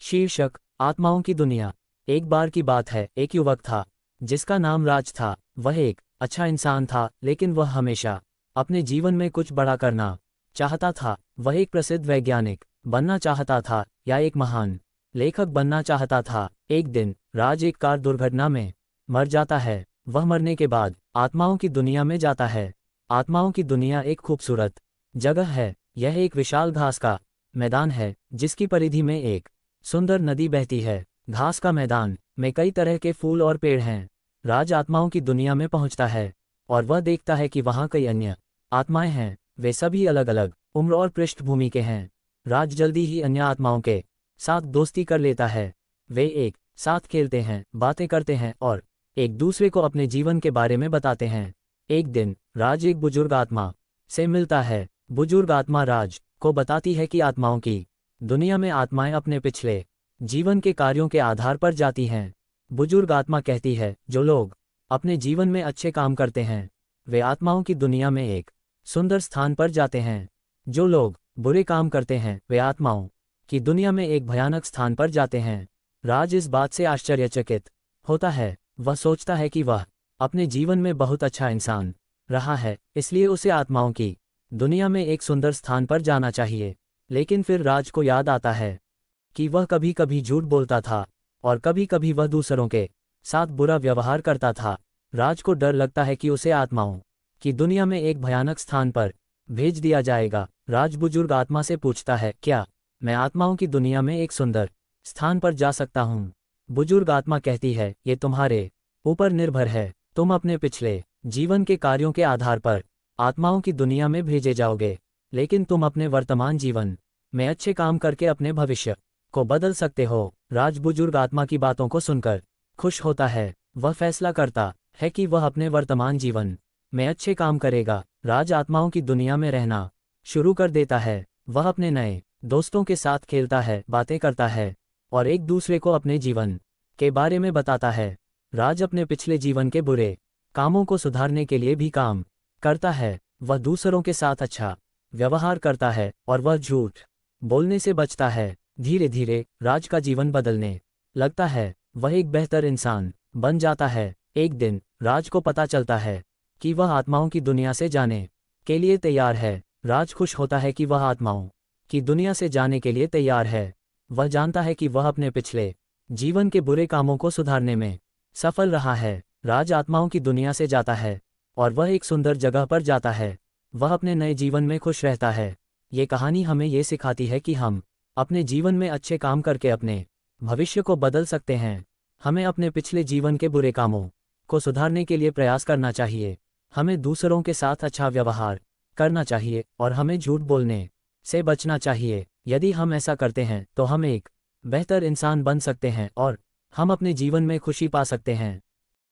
शीर्षक आत्माओं की दुनिया। एक बार की बात है, एक युवक था जिसका नाम राज था। वह एक अच्छा इंसान था, लेकिन वह हमेशा अपने जीवन में कुछ बड़ा करना चाहता था। वह एक प्रसिद्ध वैज्ञानिक बनना चाहता था या एक महान लेखक बनना चाहता था। एक दिन राज एक कार दुर्घटना में मर जाता है। वह मरने के बाद आत्माओं की दुनिया में जाता है। आत्माओं की दुनिया एक खूबसूरत जगह है। यह एक विशाल घास का मैदान है जिसकी परिधि में एक सुंदर नदी बहती है। घास का मैदान में कई तरह के फूल और पेड़ हैं। राज आत्माओं की दुनिया में पहुंचता है और वह देखता है कि वहां कई अन्य आत्माएं हैं। वे सभी अलग अलग उम्र और पृष्ठभूमि के हैं। राज जल्दी ही अन्य आत्माओं के साथ दोस्ती कर लेता है। वे एक साथ खेलते हैं, बातें करते हैं और एक दूसरे को अपने जीवन के बारे में बताते हैं। एक दिन राज एक बुजुर्ग आत्मा से मिलता है। बुजुर्ग आत्मा राज को बताती है कि आत्माओं की दुनिया में आत्माएं अपने पिछले जीवन के कार्यों के आधार पर जाती हैं। बुजुर्ग आत्मा कहती है, जो लोग अपने जीवन में अच्छे काम करते हैं वे आत्माओं की दुनिया में एक सुंदर स्थान पर जाते हैं। जो लोग बुरे काम करते हैं वे आत्माओं की दुनिया में एक भयानक स्थान पर जाते हैं। राज इस बात से आश्चर्यचकित होता है। वह सोचता है कि वह अपने जीवन में बहुत अच्छा इंसान रहा है, इसलिए उसे आत्माओं की दुनिया में एक सुंदर स्थान पर जाना चाहिए। लेकिन फिर राज को याद आता है कि वह कभी कभी झूठ बोलता था और कभी कभी वह दूसरों के साथ बुरा व्यवहार करता था। राज को डर लगता है कि उसे आत्माओं की दुनिया में एक भयानक स्थान पर भेज दिया जाएगा। राज बुजुर्ग आत्मा से पूछता है, क्या मैं आत्माओं की दुनिया में एक सुंदर स्थान पर जा सकता हूँ? बुजुर्ग आत्मा कहती है, ये तुम्हारे ऊपर निर्भर है। तुम अपने पिछले जीवन के कार्यों के आधार पर आत्माओं की दुनिया में भेजे जाओगे, लेकिन तुम अपने वर्तमान जीवन में अच्छे काम करके अपने भविष्य को बदल सकते हो। राज बुजुर्ग आत्मा की बातों को सुनकर खुश होता है। वह फैसला करता है कि वह अपने वर्तमान जीवन में अच्छे काम करेगा। राज आत्माओं की दुनिया में रहना शुरू कर देता है। वह अपने नए दोस्तों के साथ खेलता है, बातें करता है और एक दूसरे को अपने जीवन के बारे में बताता है। राज अपने पिछले जीवन के बुरे कामों को सुधारने के लिए भी काम करता है। वह दूसरों के साथ अच्छा व्यवहार करता है और वह झूठ बोलने से बचता है। धीरे धीरे राज का जीवन बदलने लगता है। वह एक बेहतर इंसान बन जाता है। एक दिन राज को पता चलता है कि वह आत्माओं की दुनिया से जाने के लिए तैयार है। राज खुश होता है कि वह आत्माओं की दुनिया से जाने के लिए तैयार है। वह जानता है कि वह अपने पिछले जीवन के बुरे कामों को सुधारने में सफल रहा है। राज आत्माओं की दुनिया से जाता है और वह एक सुंदर जगह पर जाता है। वह अपने नए जीवन में खुश रहता है। ये कहानी हमें ये सिखाती है कि हम अपने जीवन में अच्छे काम करके अपने भविष्य को बदल सकते हैं। हमें अपने पिछले जीवन के बुरे कामों को सुधारने के लिए प्रयास करना चाहिए। हमें दूसरों के साथ अच्छा व्यवहार करना चाहिए और हमें झूठ बोलने से बचना चाहिए। यदि हम ऐसा करते हैं तो हम एक बेहतर इंसान बन सकते हैं और हम अपने जीवन में खुशी पा सकते हैं।